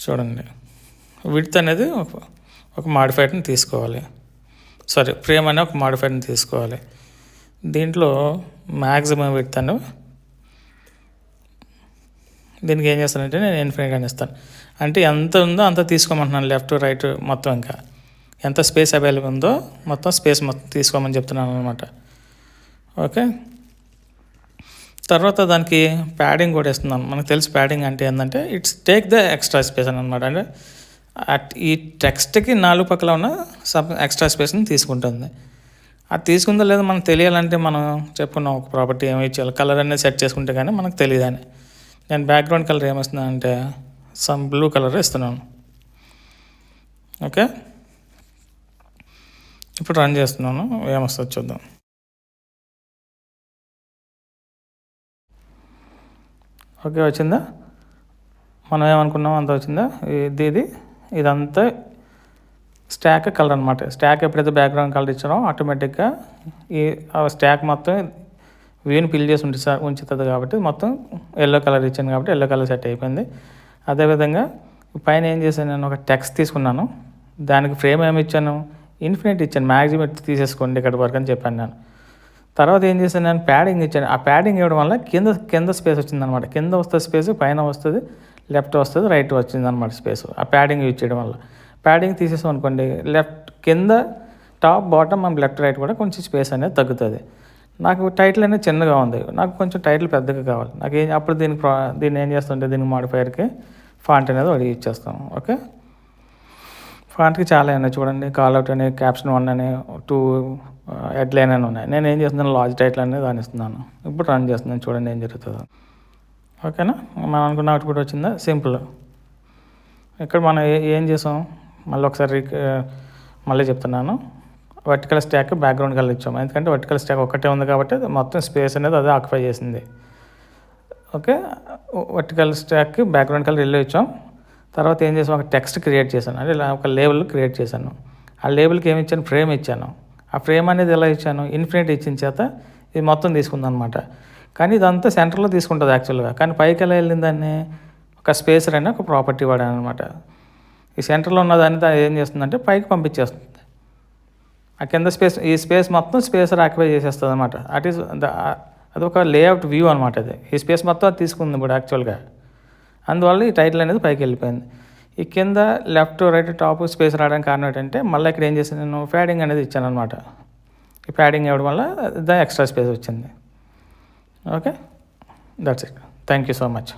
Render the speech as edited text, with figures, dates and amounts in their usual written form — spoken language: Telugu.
చూడండి, విడ్త్ అనేది ఒక మాడిఫైడ్ని తీసుకోవాలి. ఫ్రేమ్ అనే ఒక మాడిఫైడ్ని తీసుకోవాలి. దీంట్లో మ్యాక్సిమం విడ్త్ అని దీనికి ఏం చేస్తానంటే నేను ఇన్ఫినిట్ అని ఇస్తాను. అంటే ఎంత ఉందో అంత తీసుకోమంటున్నాను, లెఫ్ట్ రైట్ మొత్తం. ఇంకా ఎంత స్పేస్ అవైలబుల్ ఉందో స్పేస్ మొత్తం తీసుకోమని చెప్తున్నాను అనమాట. ఓకే, తర్వాత దానికి ప్యాడింగ్ కూడా ఇస్తున్నాను. మనకు తెలుసు ప్యాడింగ్ అంటే ఏంటంటే it's take the extra space అని అనమాట. అంటే ఈ టెక్స్ట్కి 4 పక్కల ఉన్న ఎక్స్ట్రా స్పేస్ని తీసుకుంటుంది. అది తీసుకుందో లేదో మనకు తెలియాలంటే మనం చెప్పుకున్నాం ఒక ప్రాపర్టీ ఏమి ఇచ్చేయాలి, కలర్ అనేది సెట్ చేసుకుంటే కానీ మనకు తెలియదని. నేను బ్యాక్గ్రౌండ్ కలర్ ఏమిస్తున్నాను అంటే సమ్ బ్లూ కలర్ ఇస్తున్నాను. ఓకే, ఇప్పుడు రన్ చేస్తున్నాను, ఏమొస్తుందో చూద్దాం. ఓకే, వచ్చిందా? మనం ఏమనుకున్నాం అంత వచ్చిందా? ఇదంతా స్టాక్ కలర్ అనమాట. స్టాక్ ఎప్పుడైతే బ్యాక్గ్రౌండ్ కలర్ ఇచ్చానో ఆటోమేటిక్గా ఈ స్టాక్ మొత్తం వ్యూని ఫిల్ చేసి ఉంచుతుంది. కాబట్టి మొత్తం ఎల్లో కలర్ ఇచ్చాను కాబట్టి ఎల్లో కలర్ సెట్ అయిపోయింది. అదేవిధంగా పైన ఏం చేశాను, నేను ఒక టెక్స్ట్ తీసుకున్నాను. దానికి ఫ్రేమ్ ఏమి ఇచ్చాను, ఇన్ఫినిట్ ఇచ్చాను. మ్యాక్సిమం తీసేసుకోండి ఇక్కడ వరకు అని చెప్పాను నేను. తర్వాత ఏం చేశాను, నేను ప్యాడింగ్ ఇచ్చాను. ఆ ప్యాడింగ్ ఇవ్వడం వల్ల కింద స్పేస్ వచ్చిందనమాట. కింద వస్తుంది స్పేస్, పైన వస్తుంది, లెఫ్ట్ వస్తుంది, రైట్ వచ్చిందనమాట స్పేస్. ఆ ప్యాడింగ్ యూజ్ చేయడం వల్ల. ప్యాడింగ్ తీసేసాం అనుకోండి, లెఫ్ట్ కింద టాప్ బాటమ్ మనం లెఫ్ట్ రైట్ కూడా కొంచెం స్పేస్ అనేది తగ్గుతుంది. నాకు టైటిల్ అనేది చిన్నగా ఉంది, నాకు కొంచెం టైటిల్ పెద్దగా కావాలి. అప్పుడు దీన్ని ఏం చేస్తుంటే దీనికి మాడిఫైయర్కి ఫాంట్ అనేది ఒకటి యూజ్ చేస్తాం. ఓకే, ఫాంట్కి చాలా ఉన్నాయి చూడండి. కాల్అవుట్ అని, క్యాప్షన్ 1 అని, 2 హెడ్లైన్ అని ఉన్నాయి. నేను ఏం చేస్తున్నాను, లార్జ్ టైటిల్ అనేది దాన్ని ఇస్తున్నాను. ఇప్పుడు రన్ చేస్తున్నాను, చూడండి ఏం జరుగుతుందో. ఓకేనా, మనం అనుకున్న అవుట్పుట్ వచ్చిందా? సింపుల్. ఇక్కడ మనం ఏం చేసాం, మళ్ళీ చెప్తున్నాను. వర్టికల్ స్టాక్ బ్యాక్గ్రౌండ్ కలర్ ఇచ్చాము, ఎందుకంటే వర్టికల్ స్టాక్ ఒక్కటే ఉంది కాబట్టి మొత్తం స్పేస్ అనేది అదే ఆక్యుపై చేసింది. Okay, vertical stock background colour yellow ఇచ్చాం. తర్వాత ఏం చేసాం, ఒక టెక్స్ట్ క్రియేట్ చేశాను, అంటే ఇలా ఒక లేబుల్ క్రియేట్ చేశాను. ఆ లేబుల్కి ఏమి ఇచ్చాను, ఫ్రేమ్ ఇచ్చాను. ఆ ఫ్రేమ్ అనేది ఎలా ఇచ్చాను, ఇన్ఫినిట్ ఇచ్చిన చేత ఇది మొత్తం తీసుకుందనమాట. కానీ ఇదంతా సెంటర్లో తీసుకుంటుంది యాక్చువల్గా. కానీ పైకి ఎలా వెళ్ళిందాన్ని, ఒక స్పేసర్ అని ఒక ప్రాపర్టీ వాడాను అనమాట. ఈ సెంటర్లో ఉన్నదాన్ని ఏం చేస్తుందంటే పైకి పంపించేస్తుంది. ఆ కింద ఈ స్పేస్ మొత్తం స్పేసర్ ఆక్యుపై చేసేస్తుంది అనమాట. అది ఒక లేఅవుట్ వ్యూ అనమాట. అది ఈ స్పేస్ మొత్తం అది తీసుకుంది ఇప్పుడు యాక్చువల్గా. అందువల్ల ఈ టైటిల్ అనేది పైకి వెళ్ళిపోయింది. ఈ కింద లెఫ్ట్ రైట్ టాప్ స్పేస్ రావడానికి కారణం ఏంటంటే మళ్ళీ ఇక్కడ ఏం చేశాను, నేను ప్యాడింగ్ అనేది ఇచ్చాను అనమాట. ఈ ప్యాడింగ్ ఇవ్వడం వల్ల ఎక్స్ట్రా స్పేస్ వచ్చింది. Okay, that's it. Thank you so much.